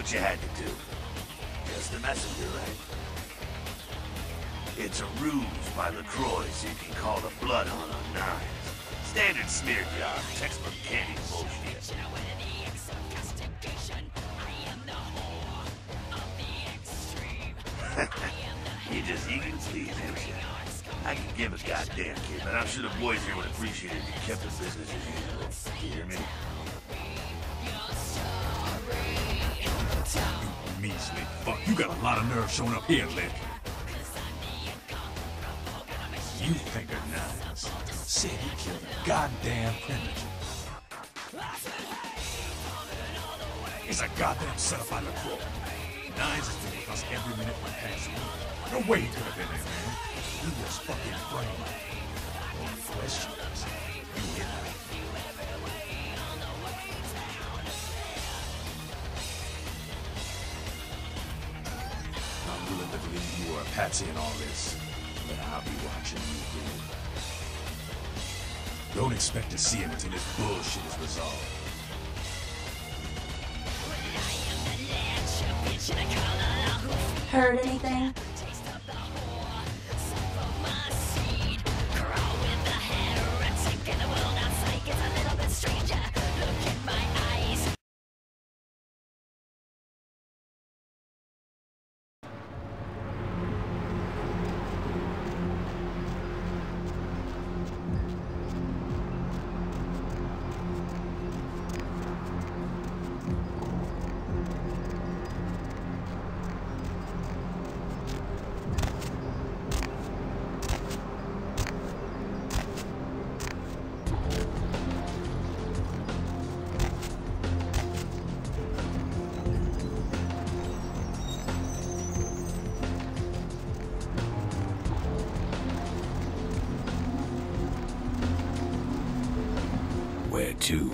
what you had to do. Just a messenger, right? It's a ruse by LaCroix so you can call the blood on knives. Standard smear job, textbook candy bullshit. You just eager to please, ain't you? I can give a goddamn kid, but I'm sure the boys here would appreciate it if you kept the business as usual. You hear me? You measly fuck. You got a lot of nerve showing up here, Lick. You think of Nines. Said he killed a goddamn primitive. It's a goddamn setup by LaCroix. Nines has been with us every minute for the past week. No way he could have been there, man. He was fucking brain. Only question is, you hit him. I'm willing to believe you were a patsy in all this, but I'll be watching you through. Don't expect to see him until this bullshit is resolved. Heard anything? Where to?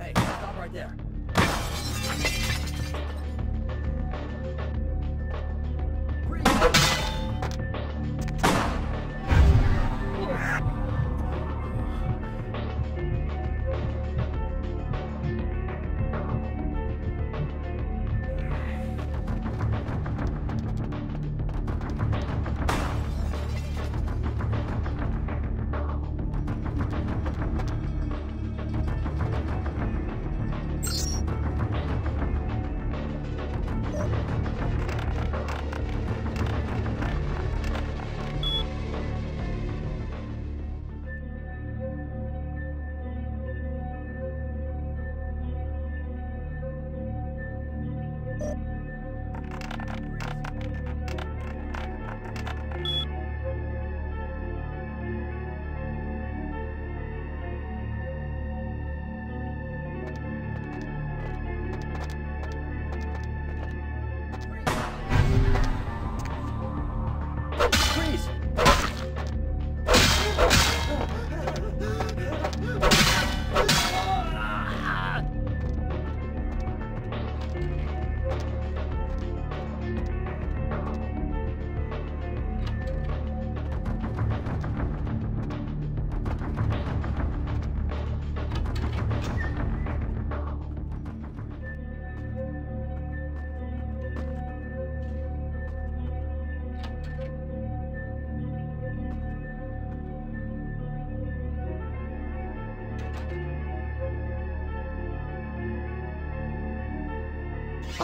Hey, stop right there.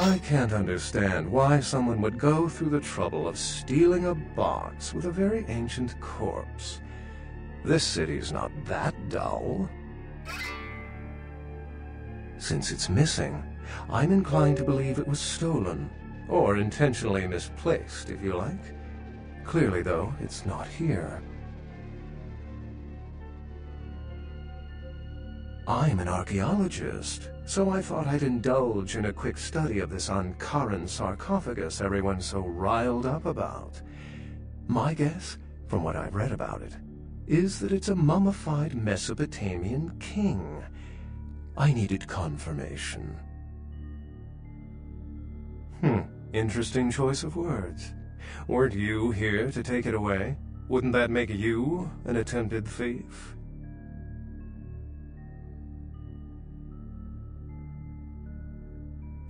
I can't understand why someone would go through the trouble of stealing a box with a very ancient corpse. This city's not that dull. Since it's missing, I'm inclined to believe it was stolen, or intentionally misplaced, if you like. Clearly, though, it's not here. I'm an archaeologist, so I thought I'd indulge in a quick study of this Ankaran sarcophagus everyone's so riled up about. My guess, from what I've read about it, is that it's a mummified Mesopotamian king. I needed confirmation. Interesting choice of words. Weren't you here to take it away? Wouldn't that make you an attempted thief?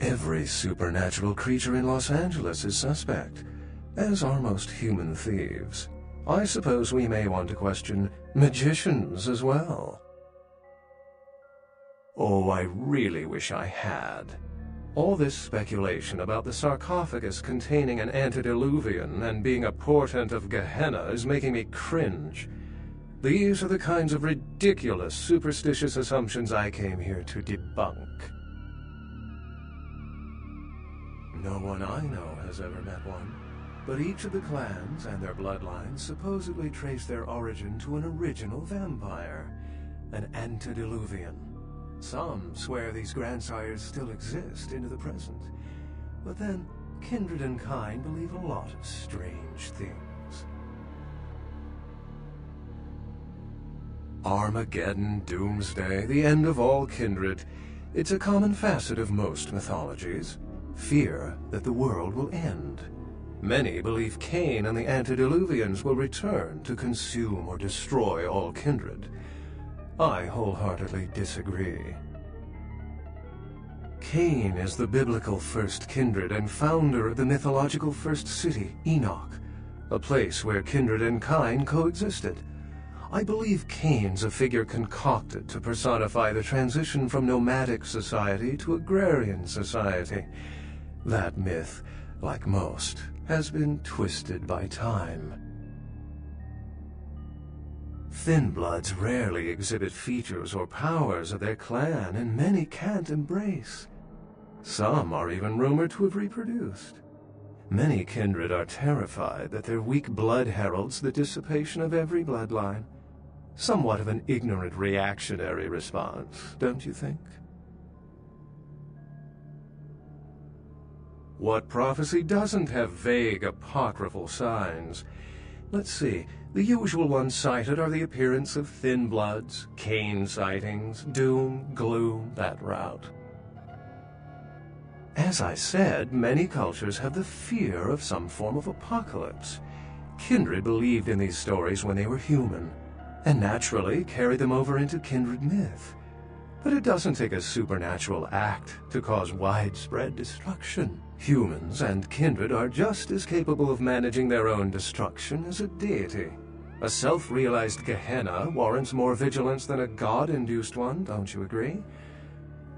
Every supernatural creature in Los Angeles is suspect, as are most human thieves. I suppose we may want to question magicians as well. Oh, I really wish I had. All this speculation about the sarcophagus containing an antediluvian and being a portent of Gehenna is making me cringe. These are the kinds of ridiculous, superstitious assumptions I came here to debunk. No one I know has ever met one, but each of the clans and their bloodlines supposedly trace their origin to an original vampire, an antediluvian. Some swear these grandsires still exist into the present, but then kindred and kind believe a lot of strange things. Armageddon, doomsday, the end of all kindred. It's a common facet of most mythologies. Fear that the world will end. Many believe Cain and the antediluvians will return to consume or destroy all kindred. I wholeheartedly disagree. Cain is the biblical first kindred and founder of the mythological first city, Enoch, a place where kindred and kind coexisted. I believe Cain's a figure concocted to personify the transition from nomadic society to agrarian society. That myth, like most, has been twisted by time. Thin Bloods rarely exhibit features or powers of their clan, and many can't embrace. Some are even rumored to have reproduced. Many kindred are terrified that their weak blood heralds the dissipation of every bloodline. Somewhat of an ignorant reactionary response, don't you think? What prophecy doesn't have vague apocryphal signs? Let's see. The usual ones cited are the appearance of Thin Bloods, Cain sightings, doom, gloom, that route. As I said, many cultures have the fear of some form of apocalypse. Kindred believed in these stories when they were human, and naturally carried them over into kindred myth. But it doesn't take a supernatural act to cause widespread destruction. Humans and kindred are just as capable of managing their own destruction as a deity. A self-realized Gehenna warrants more vigilance than a god-induced one, don't you agree?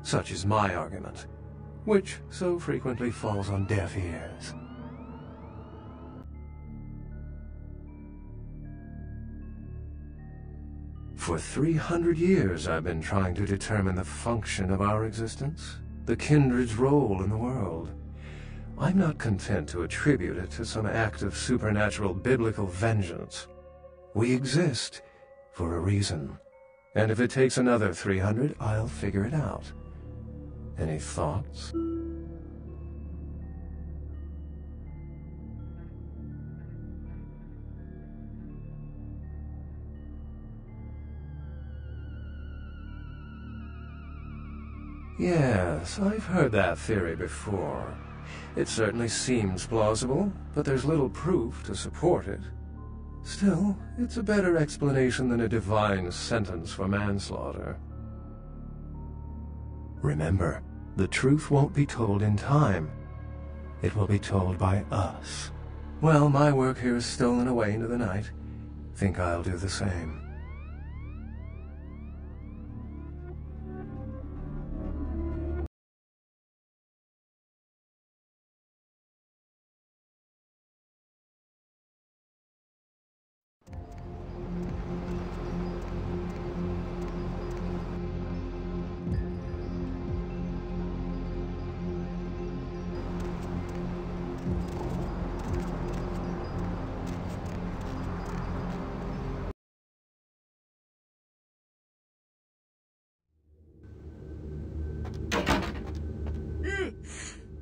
Such is my argument, which so frequently falls on deaf ears. For 300 years I've been trying to determine the function of our existence, the kindred's role in the world. I'm not content to attribute it to some act of supernatural biblical vengeance. We exist for a reason, and if it takes another 300, I'll figure it out. Any thoughts? Yes, I've heard that theory before. It certainly seems plausible, but there's little proof to support it. Still, it's a better explanation than a divine sentence for manslaughter. Remember, the truth won't be told in time. It will be told by us. Well, my work here is stolen away into the night. Think I'll do the same.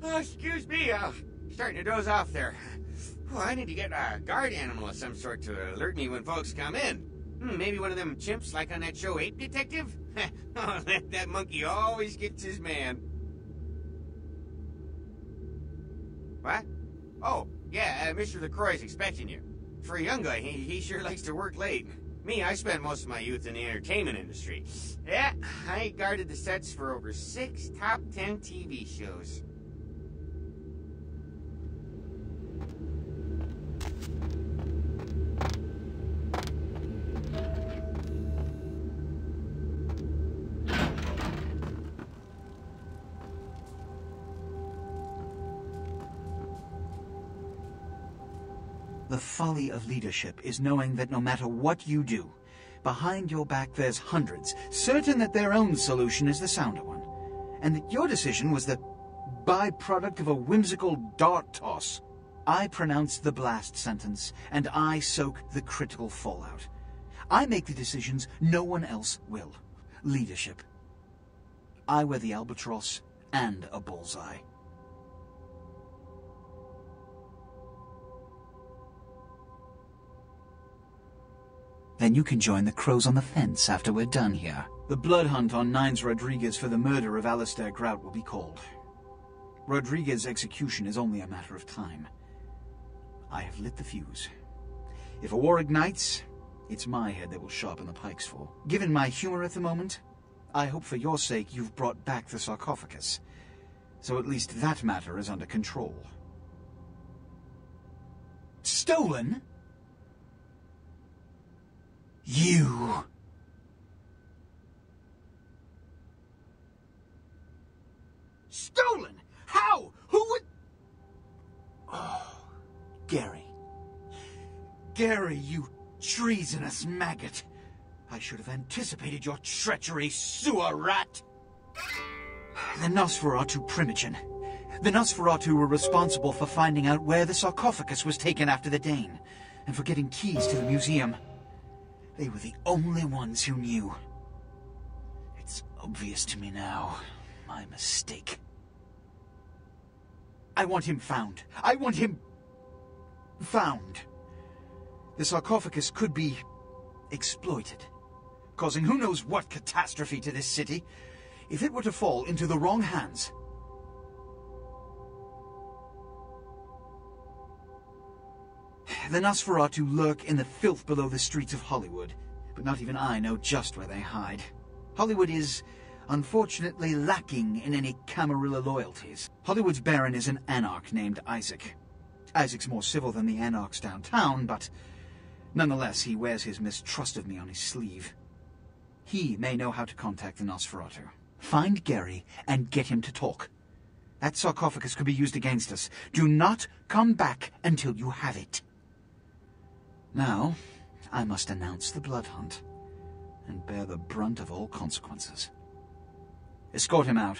Oh, excuse me, starting to doze off there. Oh, I need to get a guard animal of some sort to alert me when folks come in. Maybe one of them chimps like on that show Ape Detective? Oh, that monkey always gets his man. What? Oh, yeah, Mr. LaCroix's expecting you. For a young guy, he sure likes to work late. Me, I spent most of my youth in the entertainment industry. Yeah, I guarded the sets for over 6 top 10 TV shows. The folly of leadership is knowing that no matter what you do, behind your back there's hundreds, certain that their own solution is the sounder one, and that your decision was the byproduct of a whimsical dart toss. I pronounce the blast sentence, and I soak the critical fallout. I make the decisions no one else will. Leadership. I wear the albatross and a bullseye. Then you can join the crows on the fence after we're done here. The blood hunt on Nines Rodriguez for the murder of Alistair Grout will be called. Rodriguez's execution is only a matter of time. I have lit the fuse. If a war ignites, it's my head they will sharpen the pikes for. Given my humor at the moment, I hope for your sake you've brought back the sarcophagus. So at least that matter is under control. Stolen? You! Stolen? How? Who would... Oh, Gary. Gary, you treasonous maggot. I should have anticipated your treachery, sewer rat. The Nosferatu Primogen. The Nosferatu were responsible for finding out where the sarcophagus was taken after the Dane, and for getting keys to the museum. They were the only ones who knew. It's obvious to me now. My mistake. I want him found. I want him... found. The sarcophagus could be exploited, causing who knows what catastrophe to this city. If it were to fall into the wrong hands... The Nosferatu lurk in the filth below the streets of Hollywood, but not even I know just where they hide. Hollywood is, unfortunately, lacking in any Camarilla loyalties. Hollywood's baron is an anarch named Isaac. Isaac's more civil than the anarchs downtown, but nonetheless he wears his mistrust of me on his sleeve. He may know how to contact the Nosferatu. Find Gary and get him to talk. That sarcophagus could be used against us. Do not come back until you have it. Now, I must announce the blood hunt, and bear the brunt of all consequences. Escort him out.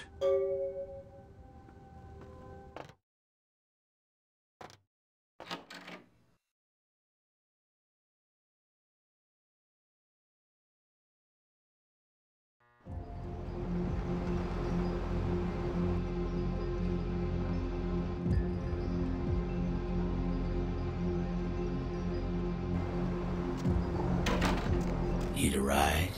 Need a ride?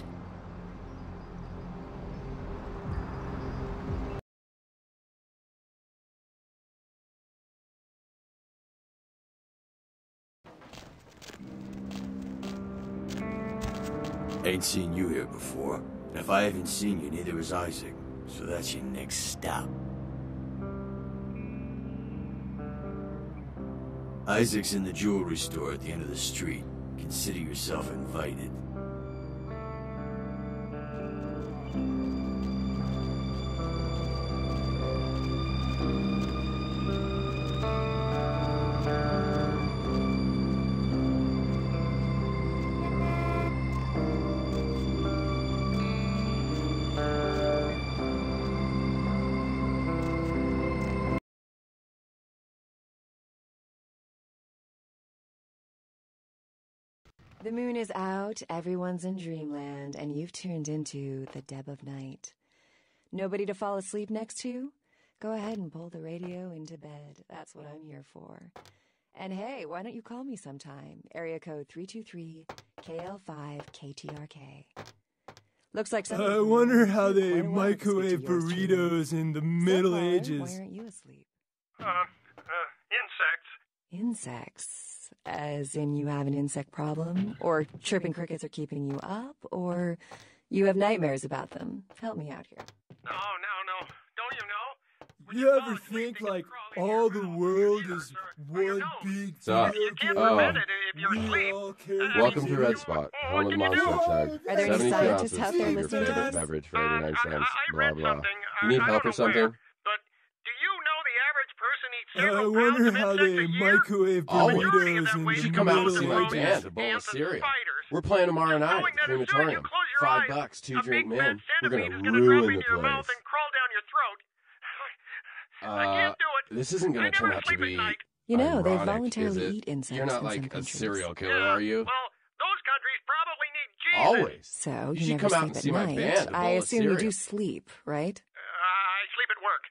Ain't seen you here before. And if I haven't seen you, neither has Isaac. So that's your next stop. Isaac's in the jewelry store at the end of the street. Consider yourself invited. The moon is out, everyone's in dreamland, and you've turned into the Deb of Night. Nobody to fall asleep next to? Go ahead and pull the radio into bed. That's what I'm here for. And hey, why don't you call me sometime? Area code 323-KL5-KTRK. Looks like I wonder how they microwave burritos in the Middle Ages. Why aren't you asleep? Insects. Insects? As in you have an insect problem? Or chirping crickets are keeping you up? Or you have nightmares about them? Help me out here. No. Don't you know? You ever think, like, all the world is one big Sup? video game? Welcome to Red Spot, home of Monster Chug. Are there any 72 scientists ounces out of there your listening to favorite this? beverage for 89 cents, I blah, read blah. something. You need I help or don't know where, something? but do you know the average person eats I several pounds wonder of how insects they a year? microwave Oh, burritos of in that the weight You is should come out and see Middle my Ages. band, a bowl of ants and cereal. spiders. We're playing tomorrow night, Knowing that as soon as you crematorium. close your eyes, $5, 2 a drink big min. fat We're centipede gonna is gonna drop ruin into the your mouth place. and crawl down your throat. I can't do it. This isn't I gonna turn never out to sleep at be night. You know, they ironic, voluntarily is it? eat insects You're not in like some a countries. serial killer, Yeah, are you? well, those countries probably need Jesus. Always. So You you should never come out sleep and at see my night. band, a I bowl of assume you do cereal. sleep, right? I sleep at work.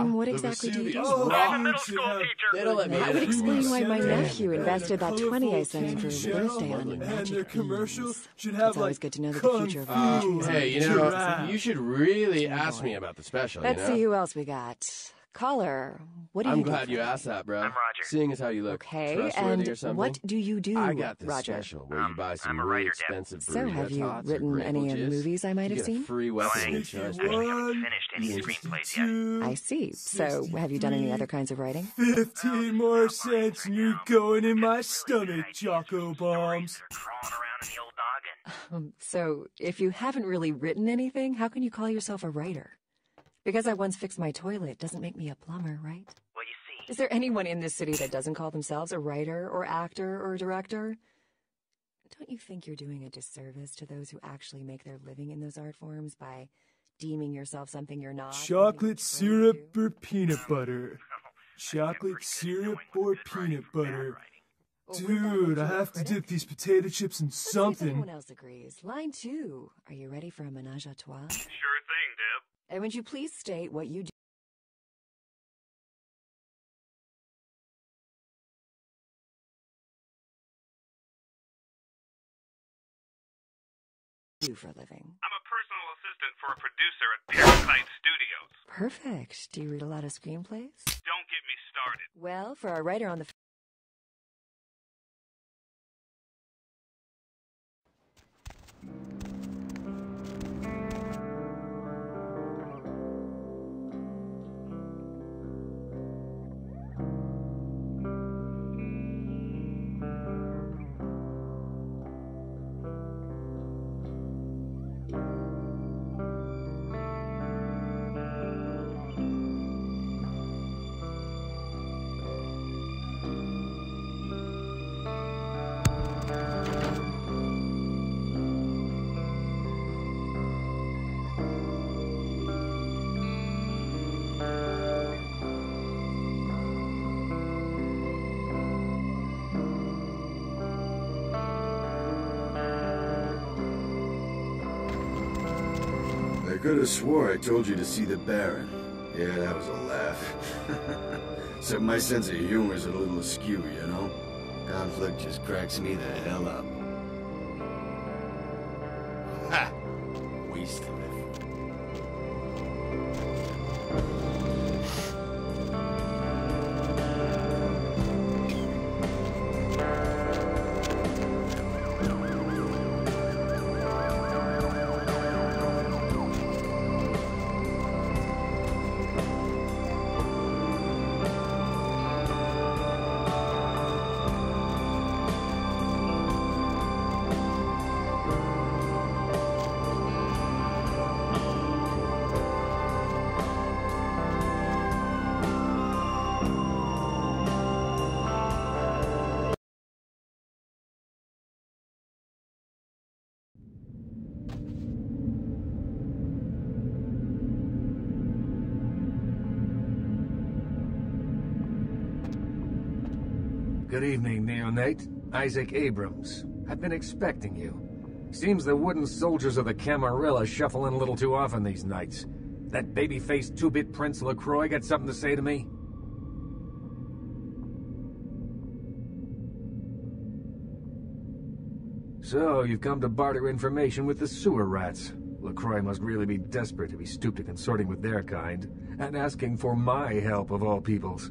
And what the exactly do you do? Vesuvius Oh, rock. I'm a you middle should school have- teacher. They don't let me That in would anymore. explain why my Center nephew and invested a about 20 I colorful sent him for his candy birthday shell, on your and magic their commercial beans. should have It's always like good to know the kung future of fu countries. Hey, you know, giraffe. you should really ask me about the special, Let's you know? see who else we got. Caller, what do you I'm do glad for you a asked living? that, bro. I'm Roger. Seeing as how you look Okay, trustworthy or and something. what do you do, I got this Roger? special where you buy some I'm a really writer, Deb. expensive So, burrito have you tots or written Grateful any of the Gist. movies I might You have get a seen? free weapon of your choice. 61, finished any screenplays yet. 62, I see. So, have you done any other kinds of writing? 15 more cents and you're going in my stomach, Choco Bombs. Crawling around in the old noggin. So, if you haven't really written anything, how can you call yourself a writer? Because I once fixed my toilet doesn't make me a plumber, right? Well, you see, Is there anyone in this city that doesn't call themselves a writer or actor or director? Don't you think you're doing a disservice to those who actually make their living in those art forms by deeming yourself something you're not? Chocolate syrup or peanut butter? Chocolate syrup or peanut butter? Dude, I have to dip these potato chips in Let's see if anyone something. else agrees. Line 2. Are you ready for a menage a trois? sure thing, Deb. And would you please state what you do for a living? I'm a personal assistant for a producer at Parasite Studios. Perfect. Do you read a lot of screenplays? Don't get me started. Well, for a writer on the I could have swore I told you to see the Baron. Yeah, that was a laugh. Except my sense of humor is a little askew, you know? Conflict just cracks me the hell up. Ha! Wasted it. Good evening, Neonate. Isaac Abrams. I've been expecting you. Seems the wooden soldiers of the Camarilla shuffle in a little too often these nights. That baby-faced two-bit Prince LaCroix got something to say to me? So, you've come to barter information with the sewer rats. LaCroix must really be desperate if he stooped to consorting with their kind, and asking for my help of all peoples.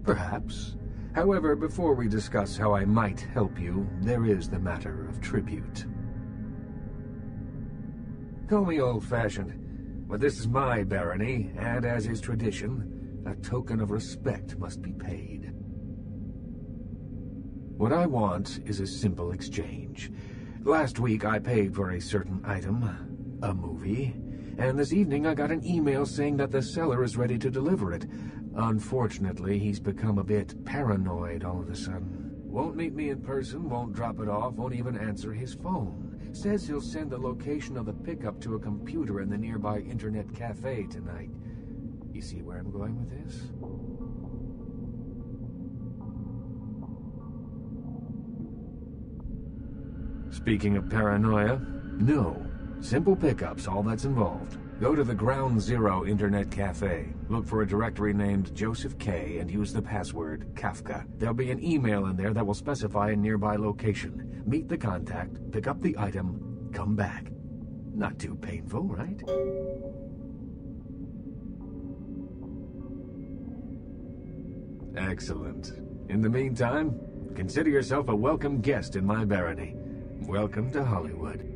Perhaps. However, before we discuss how I might help you, there is the matter of tribute. Call me old-fashioned, but this is my barony, and as is tradition, a token of respect must be paid. What I want is a simple exchange. Last week I paid for a certain item, a movie, and this evening I got an email saying that the seller is ready to deliver it. Unfortunately, he's become a bit paranoid all of a sudden. Won't meet me in person, won't drop it off, won't even answer his phone. Says he'll send the location of the pickup to a computer in the nearby internet cafe tonight. You see where I'm going with this? Speaking of paranoia, no. Simple pickups, all that's involved. Go to the Ground Zero Internet Cafe. Look for a directory named Joseph K. and use the password Kafka. There'll be an email in there that will specify a nearby location. Meet the contact, pick up the item, come back. Not too painful, right? Excellent. In the meantime, consider yourself a welcome guest in my barony. Welcome to Hollywood.